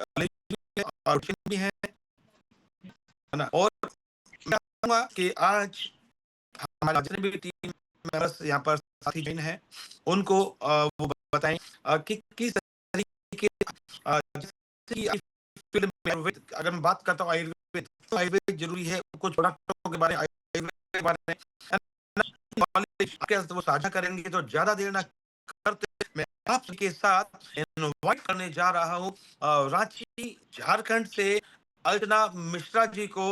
और भी है ना। और मैं चाहूंगा कि आज हमारे जितने भी टीम मेंबर्स यहाँ पर साथी जॉइन है, उनको वो बताएं कि किस तरीके जैसे कि फील्ड में आयुर्वेद, अगर मैं बात करता हूँ आयुर्वेद, तो आयुर्वेद जरूरी है। कुछ प्रोडक्टों के बारे में, आयुर्वेद के बारे में नॉलेज आपके साथ वो साझा करेंगे, तो ज्यादा देर ना करते मैं आपके साथ इनवाइट करने जा रहा हूँ रांची झारखंड से अर्चना मिश्रा जी को।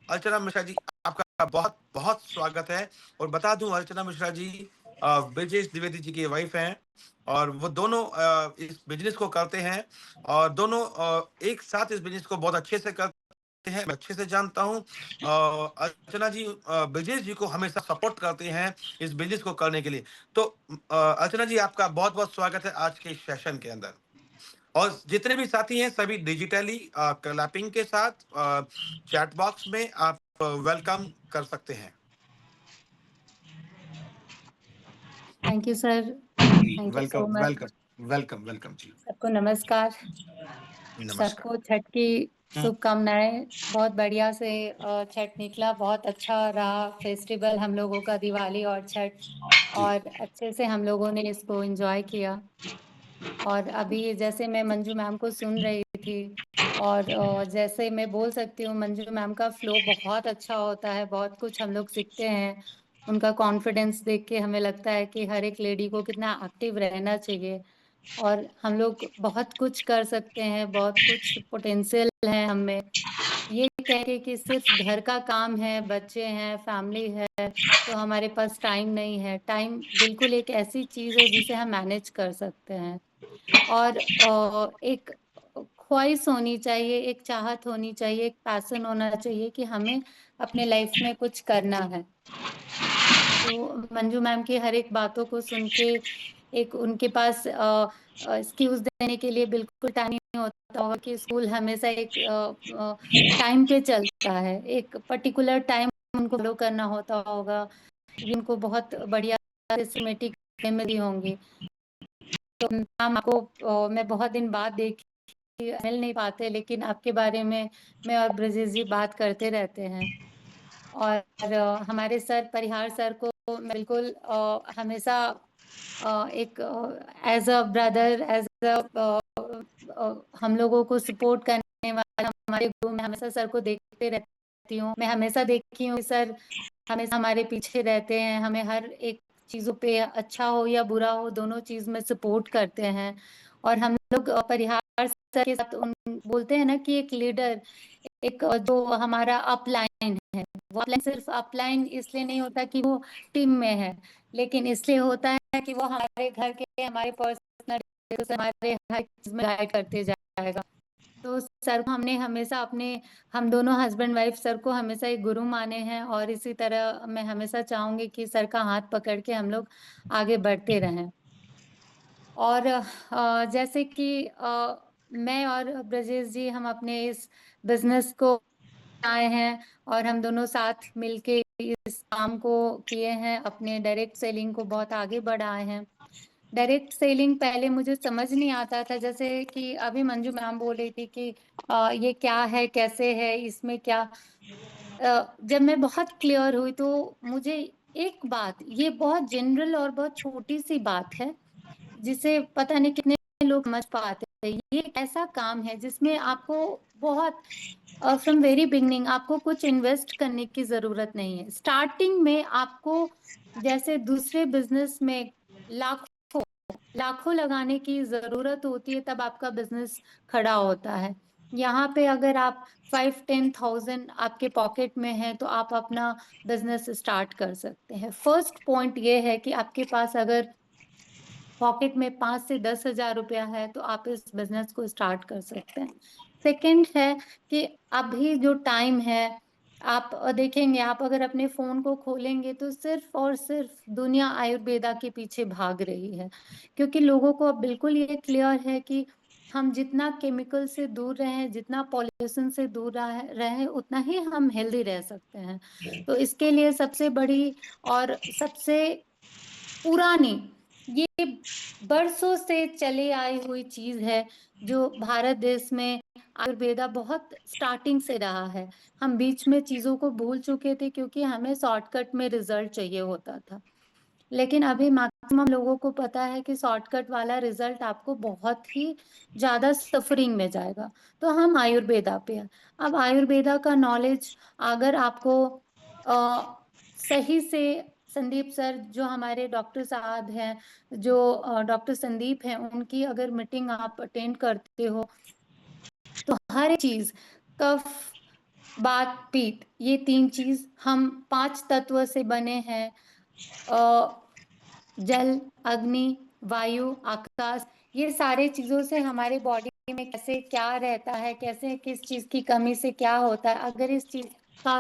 अर्चना मिश्रा जी, आपका बहुत बहुत स्वागत है। और बता दूं, अर्चना मिश्रा जी ब्रजेश द्विवेदी जी की वाइफ हैं, और वो दोनों इस बिजनेस को करते हैं, और दोनों एक साथ इस बिजनेस को बहुत अच्छे से करते हैं, मैं अच्छे से जानता हूं। अर्चना जी ब्रजेश जी को हमेशा सपोर्ट करते हैं इस बिजनेस को करने के लिए। तो अर्चना जी, आपका बहुत बहुत स्वागत है आज के सेशन के अंदर। और जितने भी साथी हैं सभी डिजिटली क्लैपिंग के साथ चैट बॉक्स में आप वेलकम कर सकते हैं। थैंक यू सर, जी, thank you so welcome much. Welcome welcome welcome जी। सबको नमस्कार। नमस्कार। सबको छठ की शुभकामनाएं। बहुत बढ़िया से छठ निकला, बहुत अच्छा रहा फेस्टिवल हम लोगों का, दिवाली और छठ, जी और अच्छे से हम लोगों ने इसको एंजॉय किया। और अभी जैसे मैं मंजू मैम को सुन रही थी, और जैसे मैं बोल सकती हूँ, मंजू मैम का फ्लो बहुत अच्छा होता है, बहुत कुछ हम लोग सीखते हैं। उनका कॉन्फिडेंस देख के हमें लगता है कि हर एक लेडी को कितना एक्टिव रहना चाहिए, और हम लोग बहुत कुछ कर सकते हैं, बहुत कुछ पोटेंशियल है हम में। ये कह के कि सिर्फ घर का काम है, बच्चे हैं, फैमिली है, तो हमारे पास टाइम नहीं है। टाइम बिल्कुल एक ऐसी चीज है जिसे हम मैनेज कर सकते हैं। और एक ख्वाहिश होनी चाहिए, एक चाहत होनी चाहिए, एक पैशन होना चाहिए कि हमें अपने लाइफ में कुछ करना है। तो मंजू मैम की हर एक बातों को सुन के, एक उनके पास एक्सक्यूज देने के लिए बिल्कुल टाइम नहीं होता होगा कि स्कूल हमेशा एक टाइम पे चलता है, एक पर्टिकुलर टाइम उनको फॉलो करना होता होगा। ये उनको बहुत बढ़िया सिस्टमेटिक मेमोरी होंगी। तो मैम आपको मैं बहुत दिन बाद देखी, मिल नहीं पाते, लेकिन आपके बारे में मैं और ब्रजेश जी बात करते रहते हैं। और हमारे सर परिहार सर को मैं बिल्कुल हमेशा एक as a brother, as a हम लोगों को सपोर्ट करने वाला हमारे गुरु, मैं हमेशा सर को देखते रहती हूँ। मैं हमेशा देखी हूँ सर हमेशा हमारे पीछे रहते हैं, हमें हर एक चीजों पे, अच्छा हो या बुरा हो, दोनों चीज में सपोर्ट करते हैं। और हम लोग परिहार सर के साथ बोलते हैं ना कि एक लीडर, एक जो हमारा अपलाइन है, वो अपलाइन सिर्फ अपलाइन इसलिए नहीं होता कि वो टीम में है, लेकिन इसलिए होता है कि वो हमारे घर के, हमारे पर्सनल, हमारे हर चीज में गाइड करते जाएगा। तो सर को हमने हमेशा अपने, हम दोनों हस्बैंड वाइफ सर को हमेशा एक गुरु माने हैं, और इसी तरह मैं हमेशा चाहूंगी कि सर का हाथ पकड़ के हम लोग आगे बढ़ते रहें। और जैसे कि मैं और ब्रजेश जी हम अपने इस बिजनेस को आए हैं, और हम दोनों साथ मिलके इस काम को किए हैं, अपने डायरेक्ट सेलिंग को बहुत आगे बढ़ाए हैं। डायरेक्ट सेलिंग पहले मुझे समझ नहीं आता था, जैसे कि अभी मंजू मैम बोल रही थी कि ये क्या है, कैसे है, इसमें क्या। जब मैं बहुत क्लियर हुई तो मुझे एक बात, ये बहुत जनरल और बहुत छोटी सी बात है जिसे पता नहीं कितने लोग समझ पाते हैं। ये एक ऐसा काम है जिसमें आपको बहुत फ्रॉम वेरी बिगनिंग आपको कुछ इन्वेस्ट करने की जरूरत नहीं है। स्टार्टिंग में आपको, जैसे दूसरे बिजनेस में लाखों लाखों लगाने की जरूरत होती है, तब आपका बिजनेस खड़ा होता है। यहाँ पे अगर आप 5-10,000 आपके पॉकेट में है तो आप अपना बिजनेस स्टार्ट कर सकते हैं। फर्स्ट पॉइंट ये है कि आपके पास अगर पॉकेट में 5 से 10 हजार रुपया है तो आप इस बिजनेस को स्टार्ट कर सकते हैं। सेकंड है कि अभी जो टाइम है, आप देखेंगे, आप अगर अपने फोन को खोलेंगे तो सिर्फ और सिर्फ दुनिया आयुर्वेदा के पीछे भाग रही है, क्योंकि लोगों को अब बिल्कुल ये क्लियर है कि हम जितना केमिकल से दूर रहें, जितना पॉल्यूशन से दूर रहें, उतना ही हम हेल्दी रह सकते हैं। तो इसके लिए सबसे बड़ी और सबसे पुरानी ये बरसों से चली आई हुई चीज़ है, जो भारत देश में आयुर्वेदा बहुत स्टार्टिंग से रहा है। हम बीच में चीज़ों को भूल चुके थे क्योंकि हमें शॉर्टकट में रिज़ल्ट चाहिए होता था। लेकिन अभी मैक्सिमम लोगों को पता है कि शॉर्टकट वाला रिज़ल्ट आपको बहुत ही ज़्यादा सफ़रिंग में जाएगा। तो हम आयुर्वेदा पे हैं। अब आयुर्वेदा का नॉलेज अगर आपको सही से संदीप सर जो हमारे डॉक्टर साहब हैं, जो डॉक्टर संदीप हैं, उनकी अगर मीटिंग आप अटेंड करते हो, तो हर एक चीज़ कफ, वात, पित्त ये 3 चीज़ हम 5 तत्व से बने हैं। अ, जल, अग्नि, वायु, आकाश ये सारे चीज़ों से हमारे बॉडी में कैसे क्या रहता है, कैसे किस चीज़ की कमी से क्या होता है, अगर इस चीज़ का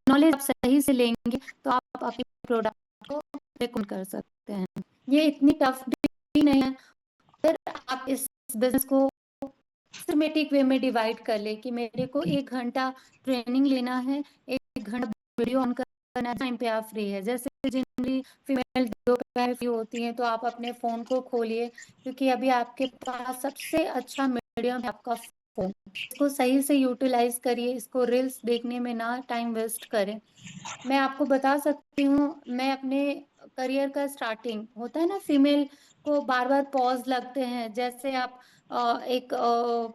नॉलेज आप सही से लेंगे तो आप अपने प्रोडक्ट को रिकमेंड कर सकते हैं। ये इतनी टफ भी नहीं है। अगर आप इस बिज़नेस को सिस्टमैटिक वे में डिवाइड कर ले कि मेरे को 1 घंटा ट्रेनिंग लेना है, 1 घंटा वीडियो ऑन करना है, टाइम पे आप फ्री है। जैसे जनरली फीमेल दोपहर फ्री होती हैं, तो आप अपने फ़ोन को खोलिए क्योंकि अभी आपके पास सबसे अच्छा मीडियम है आपका फ़ोन। इसको सही से यूटिलाइज़ करिए, इसको रील्स देखने में ना टाइम वेस्ट करें। मैं आपको बता सकती हूँ, मैं अपने करियर का स्टार्टिंग होता है ना फीमेल को बार-बार पॉज़ लगते हैं, जैसे आप एक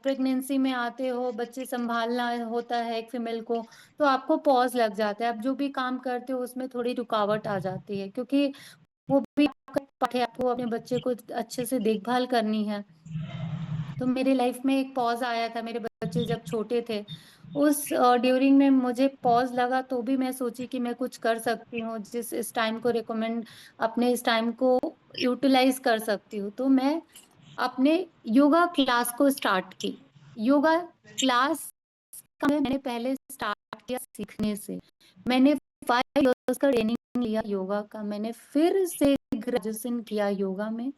प्रेगनेंसी में आते हो, बच्चे सँभालना होता है एक फीमेल को, तो आपको पॉज़ लग जाता है। आप जो भी काम करते हो उसमें थोड़ी रुकावट आ जाती है क्योंकि वो भी आपका पार्ट है, आपको अपने बच्चे को अच्छे से देखभाल करनी है। तो मेरी लाइफ में एक पॉज़ आया था मेरे बच्चे जब छोटे थे। उस ड्यूरिंग में मुझे पॉज़ लगा तो भी मैं सोची कि मैं कुछ कर सकती हूँ, जिस इस टाइम को रिकमेंड अपने इस टाइम को यूटिलाइज़ कर सकती हूँ। तो मैं अपने योगा क्लास को स्टार्ट की। योगा क्लास का मैंने पहले स्टार्ट किया सीखने से। मैंने 5 इयर्स का ट्रेनिंग लिया योगा का। मैंने फिर से ग्रेजुएशन किया योगा में।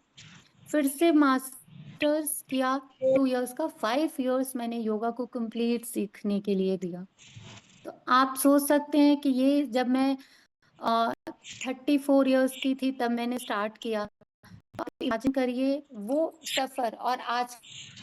फिर से मास्टर्स किया 2 इयर्स का, 5 इयर्स मैंने योगा को कंप्लीट सीखने के लिए दिया। तो आप सोच सकते हैं कि ये जब मैं 34 इयर्स की थी तब मैंने स्टार्ट किया। आप इमेजिन करिए वो सफ़र और आज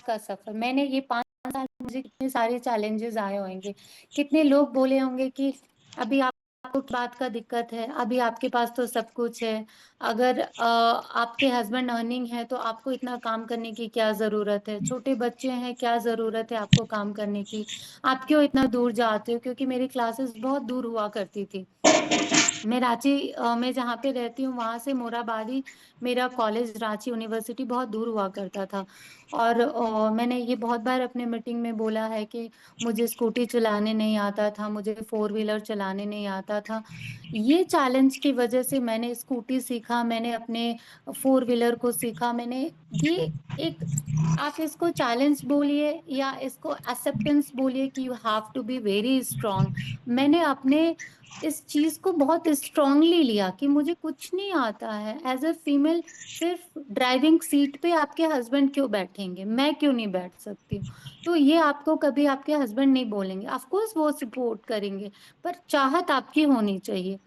का सफ़र। मैंने ये 5 साल मुझे कितने सारे चैलेंजेस आए होंगे। कितने लोग बोले होंगे कि अभी आपको किस बात का दिक्कत है, अभी आपके पास तो सब कुछ है। अगर आपके हस्बैंड अर्निंग है तो आपको इतना काम करने की क्या ज़रूरत है? छोटे बच्चे हैं, क्या ज़रूरत है आपको काम करने की? आप क्यों इतना दूर जाते हो? क्योंकि मेरी क्लासेस बहुत दूर हुआ करती थी। मैं रांची में जहाँ पे रहती हूँ वहाँ से मोराबादी मेरा कॉलेज रांची यूनिवर्सिटी बहुत दूर हुआ करता था और मैंने ये बहुत बार अपने मीटिंग में बोला है कि मुझे स्कूटी चलाने नहीं आता था, मुझे फोर व्हीलर चलाने नहीं आता था। ये चैलेंज की वजह से मैंने स्कूटी सीखा, मैंने अपने फोर व्हीलर को सीखा, मैंने ये एक आप इसको चैलेंज बोलिए या इसको एक्सेप्टेंस बोलिए कि you have to be very strong. मैंने अपने इस चीज़ को बहुत स्ट्रांगली लिया कि मुझे कुछ नहीं आता है। एज़ अ फीमेल सिर्फ़ ड्राइविंग सीट पे आपके हस्बैंड क्यों बैठेंगे? मैं क्यों नहीं बैठ सकती हूँ? तो ये आपको कभी आपके हस्बैंड नहीं बोलेंगे। ऑफ़ कोर्स वो सपोर्ट करेंगे, पर चाहत आपकी होनी चाहिए।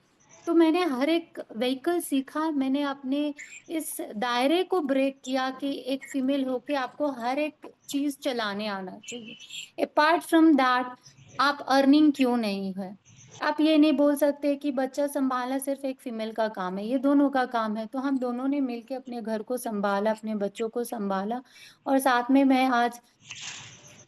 तो मैंने हर एक व्हीकल सीखा, मैंने अपने इस दायरे को ब्रेक किया कि एक फीमेल होके आपको हर एक चीज़ चलाने आना चाहिए। अपार्ट फ्रॉम दैट आप अर्निंग क्यों नहीं है? आप ये नहीं बोल सकते कि बच्चा सँभालना सिर्फ़ एक फीमेल का काम है, ये दोनों का काम है। तो हम दोनों ने मिलके अपने घर को सँभाला, अपने बच्चों को सँभाला और साथ में मैं आज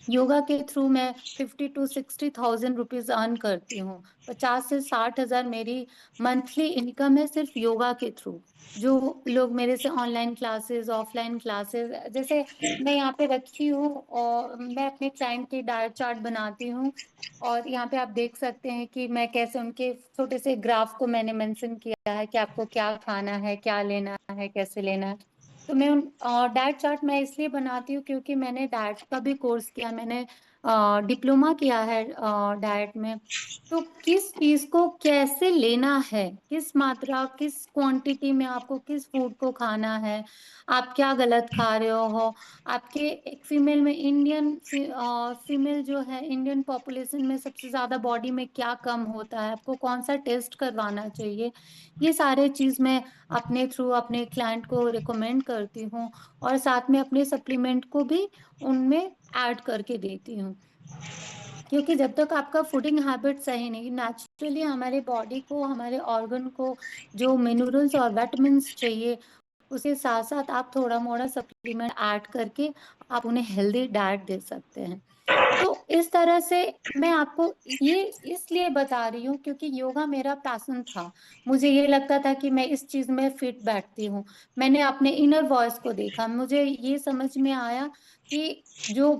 योगा के थ्रू मैं 50 टू 60,000 रुपीज़ अर्न करती हूँ। 50 से 60,000 मेरी मंथली इनकम है सिर्फ़ योगा के थ्रू। जो लोग मेरे से ऑनलाइन क्लासेस, ऑफलाइन क्लासेस जैसे मैं यहाँ पे रखी हूँ और मैं अपने क्लाइंट की डाइट चार्ट बनाती हूँ और यहाँ पे आप देख सकते हैं कि मैं कैसे उनके छोटे से ग्राफ को मैंने मेंशन किया है कि आपको क्या खाना है, क्या लेना है, कैसे लेना है। तो मैं डाइट चार्ट मैं इसलिए बनाती हूँ क्योंकि मैंने डाइट का भी कोर्स किया। मैंने डिप्लोमा किया है डाइट में, तो किस चीज को कैसे लेना है, किस मात्रा, किस क्वांटिटी में आपको किस फूड को खाना है, आप क्या गलत खा रहे हो। आपके एक फीमेल में फीमेल जो है इंडियन पॉपुलेशन में सबसे ज्यादा बॉडी में क्या कम होता है, आपको कौन सा टेस्ट करवाना चाहिए, ये सारे चीज मैं अपने थ्रू अपने क्लाइंट को रिकमेंड करती हूँ। और साथ में अपने सप्लीमेंट को भी उनमें ऐड करके देती हूँ, क्योंकि जब तक आपका फूडिंग हैबिट सही नहीं, नेचुरली हमारे बॉडी को, हमारे ऑर्गन को जो मिनरल्स और विटामिन्स चाहिए, उसके साथ साथ आप थोड़ा मोड़ा सप्लीमेंट ऐड करके आप उन्हें हेल्दी डाइट दे सकते हैं। तो इस तरह से मैं आपको ये इसलिए बता रही हूँ क्योंकि योगा मेरा पैशन था। मुझे ये लगता था कि मैं इस चीज में फिट बैठती हूँ। मैंने अपने इनर वॉइस को देखा, मुझे ये समझ में आया कि जो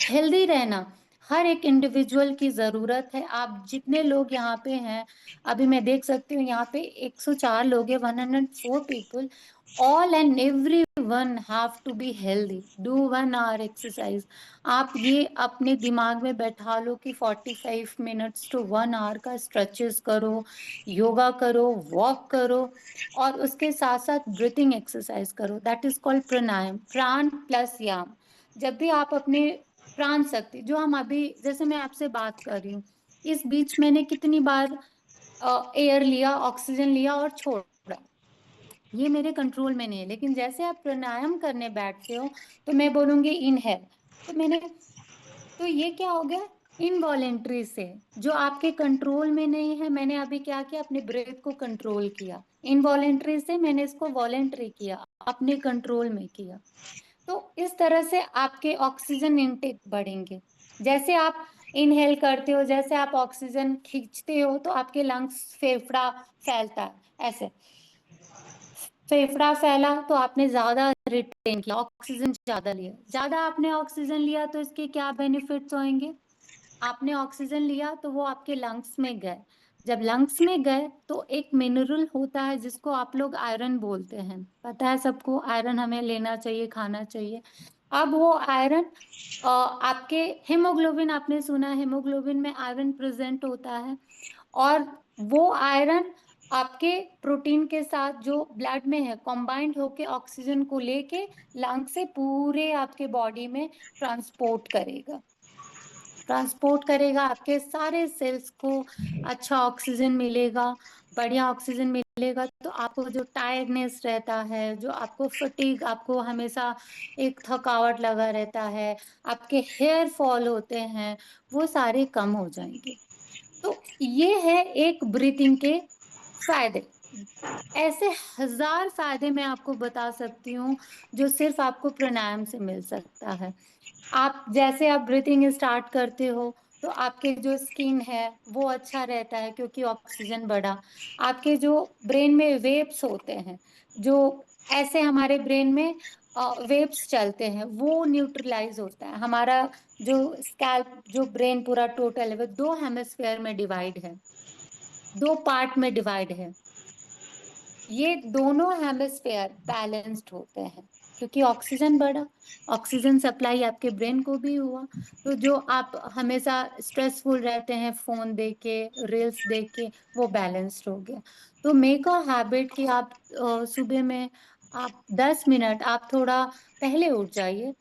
हेल्दी रहना हर एक इंडिविजुअल की जरूरत है। आप जितने लोग यहाँ पे हैं, अभी मैं देख सकती हूँ यहाँ पे 104 लोग हैं, 104 people, all and every one have to be healthy, do 1 hour exercise. आप ये अपने दिमाग में बैठा लो कि 45 मिनट्स टू 1 hour का स्ट्रेचेस करो, योगा करो, वॉक करो, और उसके साथ साथ ब्रीथिंग एक्सरसाइज करो, that is called pranayama, prana plus याम। जब भी आप अपने प्राण शक्ति, जो हम अभी जैसे मैं आपसे बात कर रही हूँ, इस बीच मैंने कितनी बार एयर लिया, ऑक्सीजन लिया और छोड़ा, ये मेरे कंट्रोल में नहीं है। लेकिन जैसे आप प्राणायाम करने बैठते हो तो मैं बोलूंगी इनहेल, तो मैंने, तो ये क्या हो गया, इनवॉलेंट्री से जो आपके कंट्रोल में नहीं है, मैंने अभी क्या किया, अपने ब्रेथ को कंट्रोल किया। इनवॉलेंट्री से मैंने इसको वॉलेंट्री किया, अपने कंट्रोल में किया। तो इस तरह से आपके ऑक्सीजन इनटेक बढ़ेंगे। जैसे आप इनहेल करते हो, जैसे आप ऑक्सीजन खींचते हो, तो आपके लंग्स, फेफड़ा फैलता है ऐसे, फेफड़ा फैला तो आपने ज्यादा रिटेन किया, ऑक्सीजन ज्यादा लिया, ज्यादा आपने ऑक्सीजन लिया तो इसके क्या बेनिफिट्स होंगे, आपने ऑक्सीजन लिया तो वो आपके लंग्स में गए, जब लंग्स में गए तो एक मिनरल होता है जिसको आप लोग आयरन बोलते हैं, पता है सबको, आयरन हमें लेना चाहिए, खाना चाहिए। अब वो आयरन आपके हीमोग्लोबिन, आपने सुना है हीमोग्लोबिन में आयरन प्रेजेंट होता है, और वो आयरन आपके प्रोटीन के साथ जो ब्लड में है कंबाइंड होके ऑक्सीजन को लेके लंग से पूरे आपके बॉडी में ट्रांसपोर्ट करेगा, ट्रांसपोर्ट करेगा, आपके सारे सेल्स को अच्छा ऑक्सीजन मिलेगा, बढ़िया ऑक्सीजन मिलेगा, तो आपको जो टायर्डनेस रहता है, जो आपको फटीग, आपको हमेशा एक थकावट लगा रहता है, आपके हेयर फॉल होते हैं, वो सारे कम हो जाएंगे। तो ये है एक ब्रीथिंग के फायदे। ऐसे हजार फायदे मैं आपको बता सकती हूँ जो सिर्फ आपको प्राणायाम से मिल सकता है। आप जैसे आप ब्रीथिंग स्टार्ट करते हो तो आपके जो स्किन है वो अच्छा रहता है क्योंकि ऑक्सीजन बढ़ा, आपके जो ब्रेन में वेव्स होते हैं, जो ऐसे हमारे ब्रेन में वेव्स चलते हैं, वो न्यूट्रलाइज होता है। हमारा जो स्कैल्प, जो ब्रेन पूरा टोटल है वो 2 हेमिस्फेयर में डिवाइड है, 2 पार्ट में डिवाइड है। ये दोनों हेमिस्फेयर बैलेंस्ड होते हैं क्योंकि ऑक्सीजन बढ़ा, ऑक्सीजन सप्लाई आपके ब्रेन को भी हुआ। तो जो आप हमेशा स्ट्रेसफुल रहते हैं फोन देख के, रील्स देख के, वो बैलेंस्ड हो गया। तो मेक अ हैबिट कि आप सुबह में आप 10 मिनट आप थोड़ा पहले उठ जाइए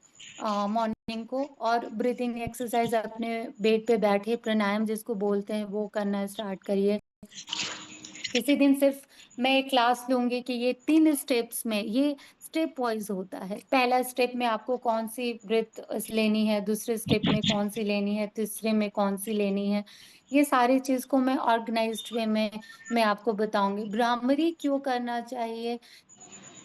मॉर्निंग को, और ब्रीथिंग एक्सरसाइज अपने बेड पे बैठे प्राणायाम जिसको बोलते हैं वो करना स्टार्ट करिए। किसी दिन सिर्फ मैं क्लास लूंगी कि ये 3 स्टेप्स में, ये स्टेप वाइज होता है, पहला स्टेप में आपको कौन सी ब्रेथ लेनी है, दूसरे स्टेप में कौन सी लेनी है, तीसरे में कौन सी लेनी है, ये सारी चीज को मैं ऑर्गेनाइज्ड वे में मैं आपको बताऊंगी। भ्रामरी क्यों करना चाहिए,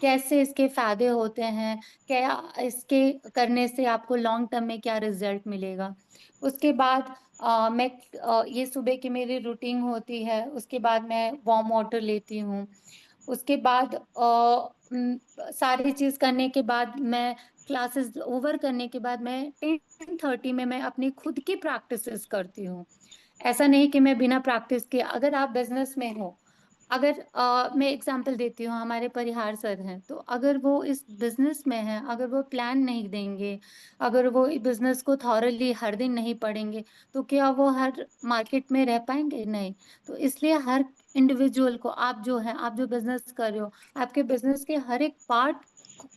कैसे इसके फायदे होते हैं, क्या इसके करने से आपको लॉन्ग टर्म में क्या रिजल्ट मिलेगा। उसके बाद मैं ये सुबह की मेरी रूटीन होती है, उसके बाद मैं वार्म वाटर लेती हूँ। उसके बाद सारी चीज करने के बाद मैं क्लासेस ओवर करने के बाद मैं 10:30 में मैं अपनी खुद की प्रैक्टिसेस करती हूँ। ऐसा नहीं कि मैं बिना प्रैक्टिस के, अगर आप बिजनेस में हो, अगर मैं एग्ज़ाम्पल देती हूँ, हमारे परिहार सर हैं, तो अगर वो इस बिज़नेस में हैं, अगर वो प्लान नहीं देंगे, अगर वो बिज़नेस को थॉरली हर दिन नहीं पढ़ेंगे, तो क्या वो हर मार्केट में रह पाएँगे? नहीं। तो इसलिए हर इंडिविजुअल को आप जो हैं, आप जो बिज़नेस कर रहे हो, आपके बिज़नेस के हर एक पार्ट क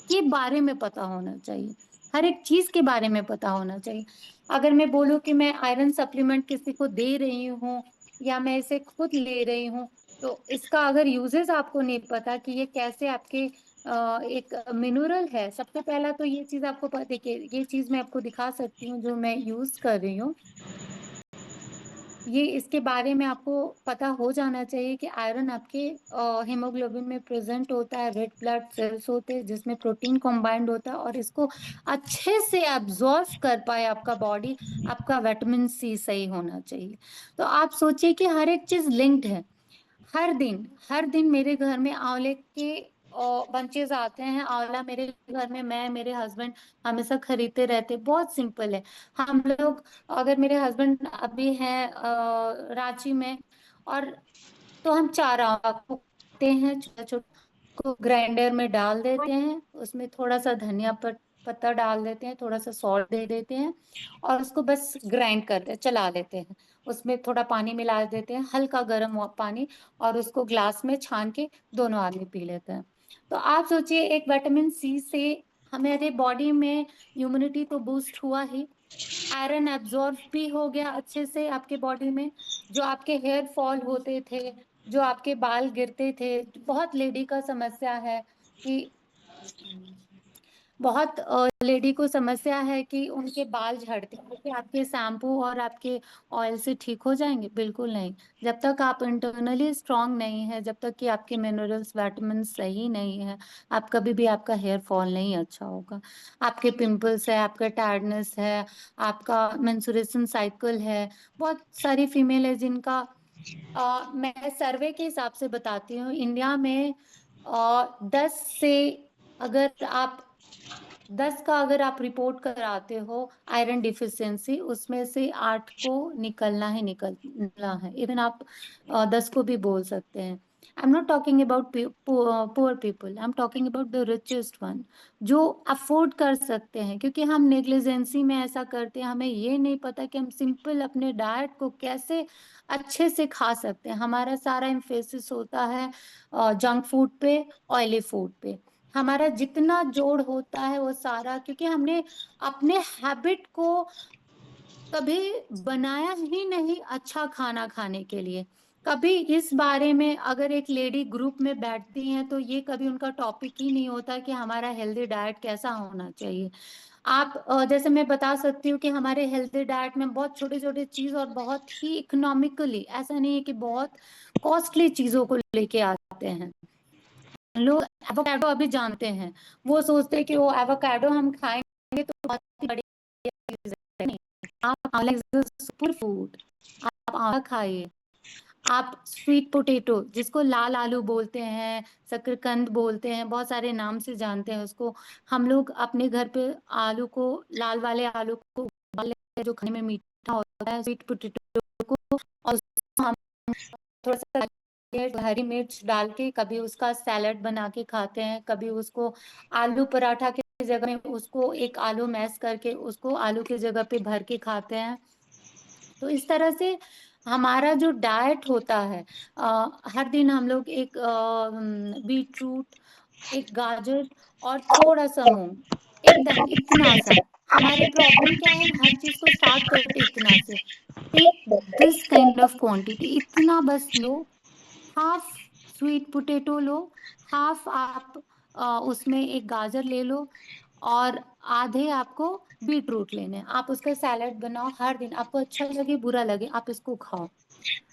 के बारे में पता होना चाहिए। हर एक चीज़ के बारे में पता होना चाहिए। अगर मैं बोलूँ कि मैं आयरन सप्लीमेंट किसी को दे रही हूँ या मैं इसे खुद ले रही हूँ, तो इसका अगर यूज़ेज़ आपको नहीं पता कि ये कैसे आपके एक मिनरल है, सबसे पहला तो ये चीज़ आपको देखिए, ये चीज़ मैं आपको दिखा सकती हूँ जो मैं यूज़ कर रही हूँ। ये इसके बारे में आपको पता हो जाना चाहिए कि आयरन आपके हीमोग्लोबिन में प्रेज़ेंट होता है, रेड ब्लड सेल्स होते हैं जिसमें प्रोटीन कंबाइंड होता है और इसको अच्छे से एब्ज़ॉर्ब कर पाए आपका बॉडी, आपका विटामिन सी सही होना चाहिए। तो आप सोचिए कि हर एक चीज़ लिंक्ड है। हर दिन मेरे घर में आँवले के बंचेज़ आते हैं। आँवला मेरे घर में मैं, मेरे हस्बैंड हमेशा खरीदते रहते हैं, बहुत सिंपल है। हम लोग अगर मेरे हस्बैंड अभी हैं रांची में और तो हम 4 आँवला कूटते हैं छोटा-छोटा को ग्राइंडर में डाल देते हैं, उसमें थोड़ा-सा धनिया पत्ता डाल देते हैं, थोड़ा-सा सॉल्ट दे देते हैं और उसको बस ग्राइंड करते हैं, चला देते हैं। उसमें थोड़ा पानी मिला देते हैं, हल्का गरम हुआ पानी और उसको ग्लास में छान के दोनों आदमी पी लेते हैं। तो आप सोचिए एक विटामिन सी से हमारे बॉडी में इम्यूनिटी तो बूस्ट हुआ ही, आयरन एब्ज़ॉर्ब भी हो गया अच्छे से आपके बॉडी में, जो आपके हेयर फॉल होते थे, जो आपके बाल गिरते थे, बहुत लेडी का समस्या है कि बहुत लेडी को समस्या है कि उनके बाल झड़ते हैं, क्या आपके शैम्पू और आपके ऑयल से ठीक हो जाएँगे? बिल्कुल नहीं। जब तक आप इंटरनली स्ट्रॉन्ग नहीं हैं, जब तक कि आपके मिनरल्स, विटामिन्स सही नहीं हैं, आप कभी भी आपका हेयर फॉल नहीं अच्छा होगा। आपके पिंपल्स है, आपका टायर्डनेस है, आपका मेंस्ट्रुएशन साइकिल है, बहुत सारी फीमेल है जिनका मैं सर्वे के हिसाब से बताती हूँ, इंडिया में 10 से अगर आप 10 का अगर आप रिपोर्ट कराते हो आयरन डिफिशियंसी उसमें से 8 को निकलना है। इवन आप 10 को भी बोल सकते हैं। I am not talking about poor people, I am talking about the richest one जो अफ़ोर्ड कर सकते हैं क्योंकि हम नेग्लिजेंसी में ऐसा करते हैं, हमें ये नहीं पता कि हम सिंपल अपने डाइट को कैसे अच्छे से खा सकते हैं। हमारा सारा एम्फेसिस होता है जंक फूड पे, ऑयली फूड पे। हमारा जितना जोड़ होता है वो सारा क्योंकि हमने अपने हैबिट को कभी बनाया ही नहीं अच्छा खाना खाने के लिए। कभी इस बारे में अगर एक लेडी ग्रुप में बैठती हैं तो ये कभी उनका टॉपिक ही नहीं होता कि हमारा हेल्दी डाइट कैसा होना चाहिए। आप जैसे मैं बता सकती हूँ कि हमारे हेल्दी डाइट में बहुत छोटे-छोटे चीज़ और बहुत ही इकोनॉमिकली ऐसा नहीं है कि बहुत कॉस्टली चीज़ों को लेके आते हैं। लोग एवोकाडो अभी जानते हैं। वो सोचते हैं कि वो एवोकाडो हम खाएँगे तो बहुत ही बढ़िया चीज़ है। नहीं, आप आंवला इज़ अ सुपर फूड। आप आंवला खाइए। आप स्वीट पोटैटो जिसको लाल आलू बोलते हैं, शकरकंद बोलते हैं, बहुत सारे नाम से जानते हैं उसको। हम लोग अपने घर पे आलू को लाल वाले आलू को उबाल लेते हैं जो खाने में मीठा होता है, स्वीट पोटैटो को और उसको हम थोड़ा-सा हरी मिर्च डाल के कभी उसका सैलेड बना के खाते हैं, कभी उसको आलू पराठा की जगह में उसको एक आलू मैश करके उसको आलू की जगह पे भर के खाते हैं। तो इस तरह से हमारा जो डाइट होता है हर दिन हम लोग एक बीटरूट, एक गाजर और थोड़ा-सा मूँग, एकदम इतना सा। हमारे प्रॉब्लम क्या है हम हर चीज़ को स्टार्ट करते इतना से। Take this kind of quantity इतना बस लो, हाफ स्वीट पोटैटो लो, हाफ आप उसमें एक गाजर ले लो और आधे आपको बीटरूट लेने हैं। आप उसका सैलेड बनाओ हर दिन, आपको अच्छा लगे, बुरा लगे, आप इसको खाओ।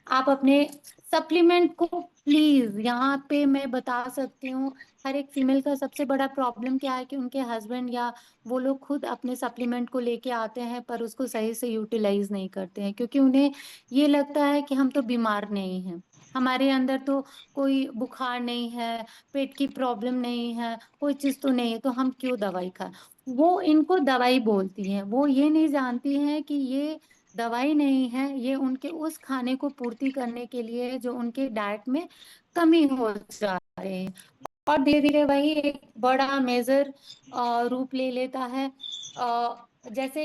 आप अपने सप्लीमेंट को प्लीज़ यहाँ पे मैं बता सकती हूँ, हर एक फीमेल का सबसे बड़ा प्रॉब्लम क्या है कि उनके हस्बैंड या वो लोग खुद अपने सप्लीमेंट को लेके आते हैं, पर उसको सही से यूटिलाइज़ नहीं करते हैं क्योंकि उन्हें ये लगता है कि हम तो बीमार नहीं हैं। हमारे अंदर तो कोई बुखार नहीं है, पेट की प्रॉब्लम नहीं है, कोई चीज़ तो नहीं है, तो हम क्यों दवाई खाएँ? वो इनको दवाई बोलती हैं, वो ये नहीं जानती हैं कि ये दवाई नहीं है, ये उनके उस खाने को पूर्ति करने के लिए है जो उनके डाइट में कमी हो जा रही है। और धीरे धीरे वही एक बड़ा मेजर रूप ले लेता है। जैसे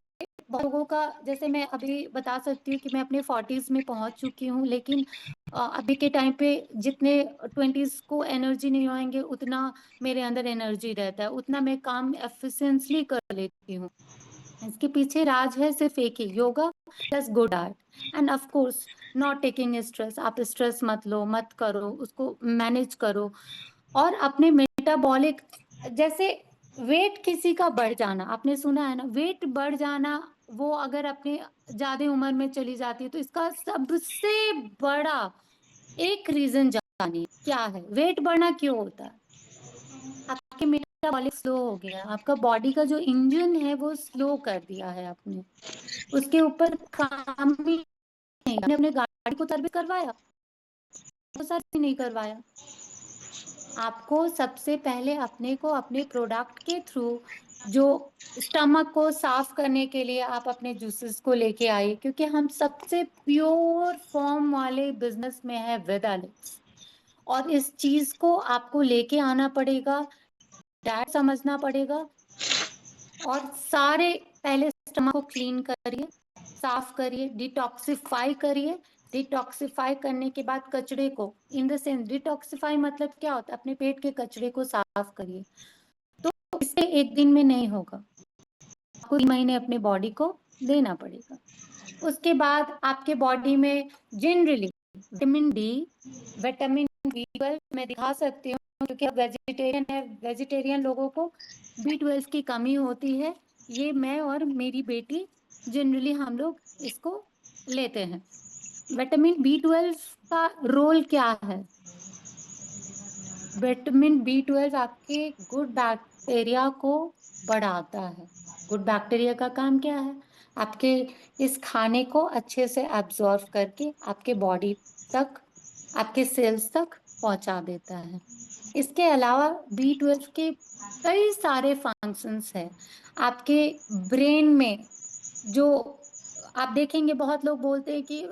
बहुत लोगों का, जैसे मैं अभी बता सकती हूँ कि मैं अपने 40s में पहुंच चुकी हूँ, लेकिन अभी के टाइम पे जितने 20s को एनर्जी नहीं आएंगे उतना मेरे अंदर एनर्जी रहता है, उतना मैं काम एफिशिएंटली कर लेती हूँ। इसके पीछे राज है सिर्फ एक ही, yoga plus good diet and of course not taking stress. आप स्ट्रेस मत लो, मत करो, उसको मैनेज करो। और अपने मेटाबॉलिक, जैसे वेट किसी का बढ़ जाना, आपने सुना है ना, वेट बढ़ जाना, वो अगर अपने ज्यादा उम्र में चली जाती है तो इसका सबसे बड़ा एक रीजन जानिए क्या है, वेट बढ़ना क्यों होता है। आपके मेटाबॉलिक स्लो हो गया, आपका बॉडी का जो इंजन है वो स्लो कर दिया है आपने, उसके ऊपर काम ही नहीं, आपने अपने गाड़ी को सर्विस करवाया, तो सर्विस नहीं करवाया। आपको सबसे पहले अपने को अपने प्रोडक्ट के थ्रू जो स्टमक को साफ करने के लिए आप अपने जूसेस को लेके आइए, क्योंकि हम सबसे प्योर फॉर्म वाले बिजनेस में है विदालिक्स। और इस चीज को आपको लेके आना पड़ेगा, डाइट समझना पड़ेगा। और सारे पहले स्टमक को क्लीन करिए, साफ करिए, डिटॉक्सिफाई करिए। डिटॉक्सिफाई करने के बाद कचड़े को, इन द सेंस डिटॉक्सिफाई मतलब क्या होता है, अपने पेट के कचड़े को साफ करिए। तो इससे एक दिन में नहीं होगा, आपको 3 महीने अपने बॉडी को देना पड़ेगा। उसके बाद आपके बॉडी में generally vitamin D, vitamin B12 मैं दिखा सकती हूँ, क्योंकि अब वेजिटेरियन है, वेजिटेरियन लोगों को B12 की कमी होती है। ये मैं और मेरी बेटी जनरली हम लोग इसको लेते हैं। विटामिन B12 का रोल क्या है? विटामिन B12 आपके गुड बैक्टीरिया को बढ़ाता है। गुड बैक्टीरिया का काम क्या है? आपके इस खाने को अच्छे से एब्जॉर्व करके आपके बॉडी तक, आपके सेल्स तक पहुंचा देता है। इसके अलावा B12 के कई सारे फंक्शंस हैं आपके ब्रेन में। जो आप देखेंगे बहुत लोग बोलते हैं कि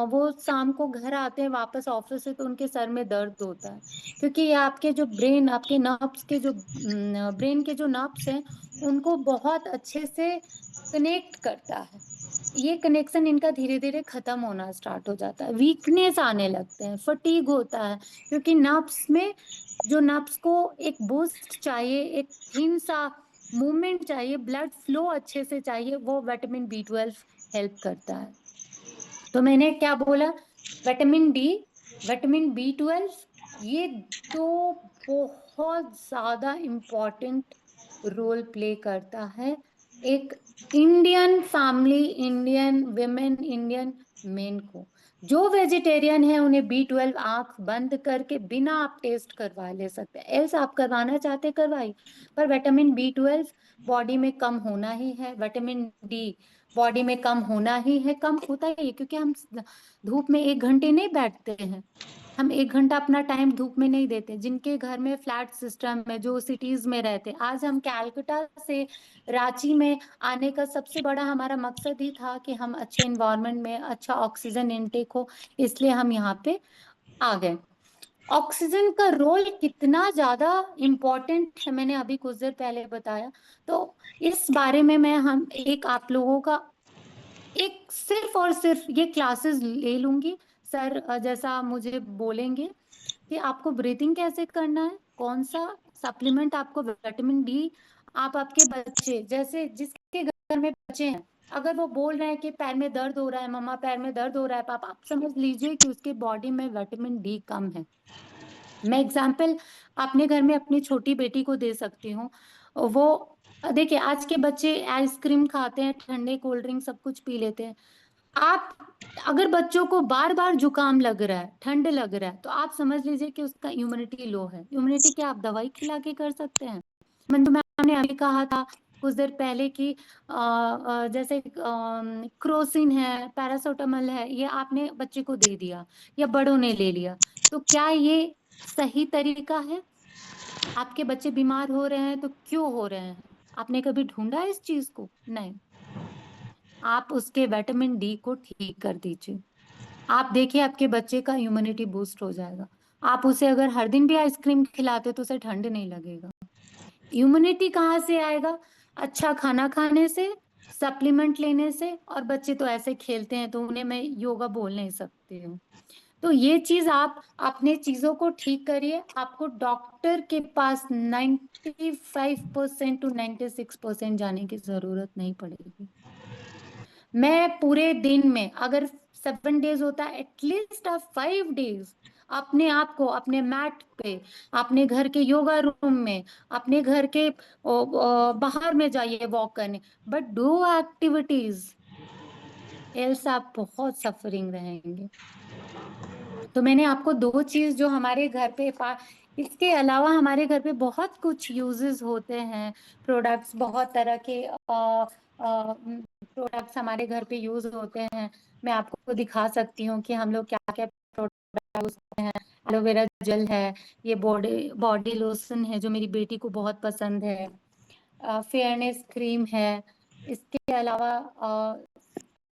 वो शाम को घर आते हैं वापस ऑफिस से तो उनके सर में दर्द होता है, क्योंकि ये आपके जो ब्रेन, आपके नर्व्स के जो ब्रेन के जो नर्व्स हैं उनको बहुत अच्छे से कनेक्ट करता है। ये कनेक्शन इनका धीरे धीरे खत्म होना स्टार्ट हो जाता है, वीकनेस आने लगते हैं, फटीग होता है, क्योंकि नर्व्स में, जो नर्व्स को एक बूस्ट चाहिए, एक थिन सा मूवमेंट चाहिए, ब्लड फ्लो अच्छे से चाहिए, वो विटामिन B12 हेल्प करता है। तो मैंने क्या बोला, विटामिन डी, विटामिन B12, ये दो बहुत ज्यादा इम्पोर्टेंट रोल प्ले करता है एक Indian family, Indian women, Indian main को। जो वेजिटेरियन है उन्हें B12 आंख बंद करके बिना आप टेस्ट करवा ले सकते हैं, एल्स आप करवाना चाहते करवाइए। पर विटामिन B12 बॉडी में कम होना ही है, विटामिन डी बॉडी में कम होना ही है, कम होता ही है, क्योंकि हम धूप में 1 घंटे नहीं बैठते हैं, हम 1 घंटा अपना टाइम धूप में नहीं देते। जिनके घर में फ्लैट सिस्टम है, जो सिटीज में रहते हैं, आज हम कैलकाटा से रांची में आने का सबसे बड़ा हमारा मकसद ही था कि हम अच्छे इन्वायरमेंट में अच्छा ऑक्सीजन इनटेक हो, इसलिए हम यहाँ पे आ गए। ऑक्सीजन का रोल कितना ज्यादा इम्पोर्टेंट है मैंने अभी कुछ देर पहले बताया। तो इस बारे में मैं हम एक आप लोगों का एक सिर्फ और सिर्फ ये क्लासेस ले लूंगी सर, जैसा मुझे बोलेंगे कि आपको ब्रीथिंग कैसे करना है, कौन सा सप्लीमेंट आपको, विटामिन डी। आप आपके बच्चे, जैसे जिसके घर में बच्चे हैं, अगर वो बोल रहे हैं कि पैर में दर्द हो रहा है, मम्मा पैर में दर्द हो रहा है, पापा, आप समझ लीजिए कि उसके बॉडी में विटामिन डी कम है। मैं एग्जाम्पल अपने घर में अपनी छोटी बेटी को दे सकती हूँ। वो देखिए, आज के बच्चे आइसक्रीम खाते हैं, ठंडे कोल्ड ड्रिंक सब कुछ पी लेते हैं। आप अगर बच्चों को बार बार जुकाम लग रहा है, ठंड लग रहा है, तो आप समझ लीजिए कि उसका इम्यूनिटी लो है। इम्यूनिटी क्या आप दवाई खिला के कर सकते हैं? मंजू मैम ने अभी कहा था कुछ देर पहले कि जैसे क्रोसिन है, पैरासिटामोल है, ये आपने बच्चे को दे दिया या बड़ों ने ले लिया, तो क्या ये सही तरीका है? आपके बच्चे बीमार हो रहे हैं तो क्यों हो रहे हैं? आपने कभी ढूंढा इस चीज को? नहीं। आप उसके विटामिन डी को ठीक कर दीजिए। आप देखिए आपके बच्चे का इम्यूनिटी बूस्ट हो जाएगा। आप उसे अगर हर दिन भी आइसक्रीम खिलाते हो तो उसे ठंड नहीं लगेगा। इम्यूनिटी कहाँ से आएगा? अच्छा खाना खाने से, सप्लीमेंट लेने से, और बच्चे तो ऐसे खेलते हैं तो उन्हें मैं योगा बोल नहीं सकती हूँ। तो ये चीज आप अपने चीजों को ठीक करिए। आपको डॉक्टर के पास 95% टू 96% जाने की जरूरत नहीं पड़ेगी। मैं पूरे दिन में अगर 7 डेज होता है, एटलीस्ट आप 5 डेज अपने आप को अपने मैट पे, अपने घर के योगा रूम में, अपने घर के बाहर में जाइए वॉक करने, बट डू एक्टिविटीज, एल्स आप बहुत सफरिंग रहेंगे। तो मैंने आपको दो चीज जो हमारे घर पे इसके अलावा हमारे घर पे बहुत कुछ यूजेस होते हैं। प्रोडक्ट्स, बहुत तरह के प्रोडक्ट्स हमारे घर पे यूज होते हैं। मैं आपको दिखा सकती हूँ कि हम लोग क्या क्या प्रोडक्ट यूज करते हैं। एलोवेरा जेल है, ये बॉडी बॉडी लोशन है जो मेरी बेटी को बहुत पसंद है, फेयरनेस क्रीम है। इसके अलावा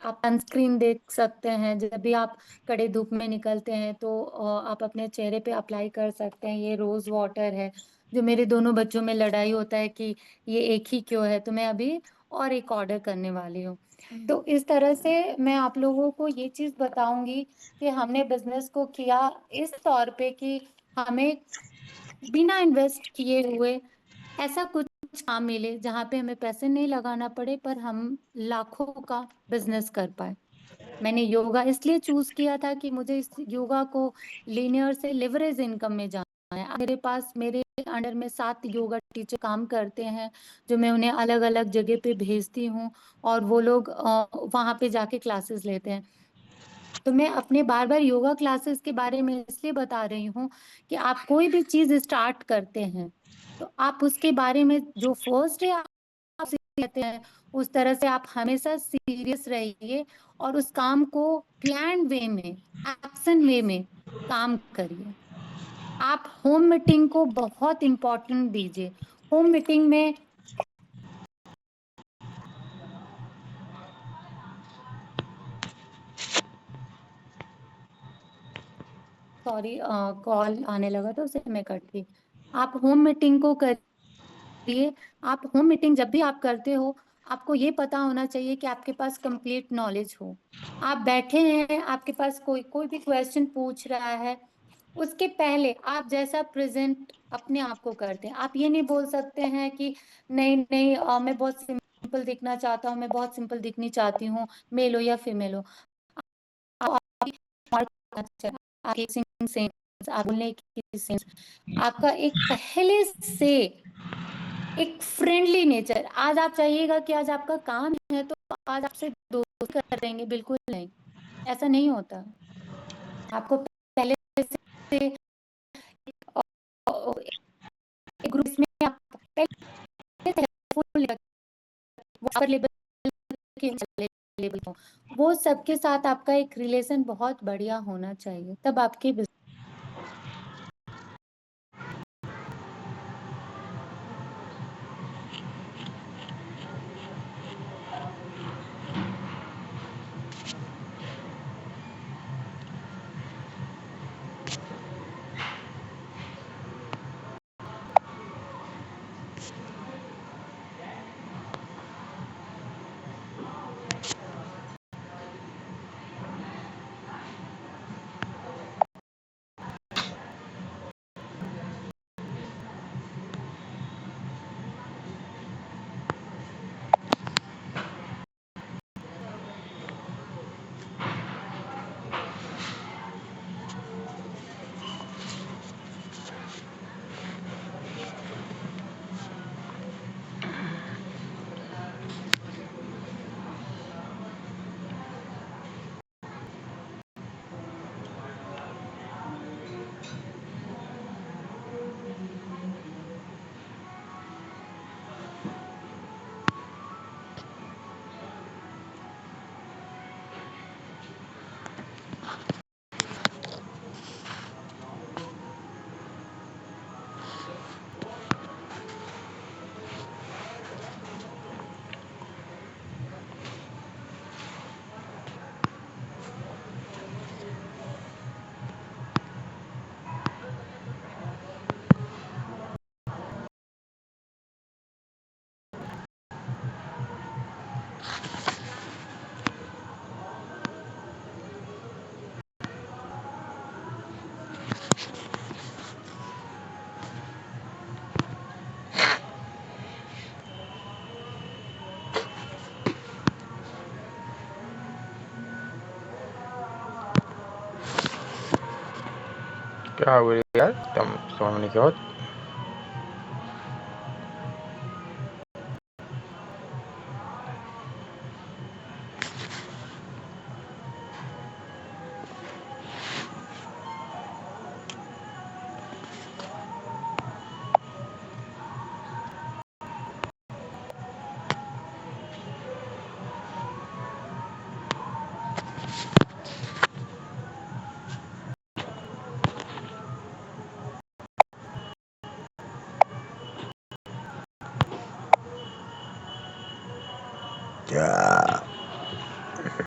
आप सनस्क्रीन देख सकते हैं, जब भी आप कड़े धूप में निकलते हैं तो आप अपने चेहरे पे अप्लाई कर सकते हैं। ये रोज वाटर है, जो मेरे दोनों बच्चों में लड़ाई होता है कि ये एक ही क्यों है, तो मैं अभी और एक ऑर्डर करने वाली हूँ। तो इस तरह से मैं आप लोगों को ये चीज बताऊंगी कि हमने बिजनेस को किया इस तौर पे कि हमें बिना इन्वेस्ट किए हुए ऐसा कुछ काम मिले जहाँ पे हमें पैसे नहीं लगाना पड़े, पर हम लाखों का बिजनेस कर पाए। मैंने योगा इसलिए चूज किया था कि मुझे इस योगा को लीनियर से लिवरेज इनकम में जाना है। मेरे पास मेरे अंडर में 7 योगा टीचर काम करते हैं, जो मैं उन्हें अलग अलग जगह पे भेजती हूँ और वो लोग वहां पे जाके क्लासेस लेते हैं। तो मैं अपने बार बार योगा क्लासेस के बारे में इसलिए बता रही हूँ कि आप कोई भी चीज स्टार्ट करते हैं तो आप उसके बारे में जो फर्स्ट है आप सीख लेते हैं, उस तरह से आप हमेशा सीरियस रहिए और उस काम को प्लान वे में, एक्शन वे में काम करिए। आप होम मीटिंग को बहुत इंपॉर्टेंट दीजिए। होम मीटिंग में सॉरी कॉल आने लगा तो उसे मैं कट दी। आप होम मीटिंग को करिए। आप होम मीटिंग जब भी आप करते हो, आपको ये पता होना चाहिए कि आपके पास कंप्लीट नॉलेज हो। आप बैठे हैं, आपके पास कोई कोई भी क्वेश्चन पूछ रहा है, उसके पहले आप जैसा प्रेजेंट अपने आप को करते हैं। आप ये नहीं बोल सकते हैं कि नहीं नहीं मैं बहुत सिंपल दिखना चाहता हूँ, मैं बहुत सिंपल दिखनी चाहती हूँ, मेल हो या फीमेल हो। आपकी सेंस, आप बोलने की सेंस, आपका एक पहले से एक फ्रेंडली नेचर। आज आप चाहिएगा कि आज आपका काम है तो आज आपसे दोस्त करेंगे, बिल्कुल नहीं, ऐसा नहीं होता। आपको पहले से एक ग्रुप में आप पहले से helpful लेवल हो, वो सबके साथ आपका एक रिलेशन बहुत बढ़िया होना चाहिए, तब आपके क्या हुआ यार, तुम समझ नहीं क्या क्या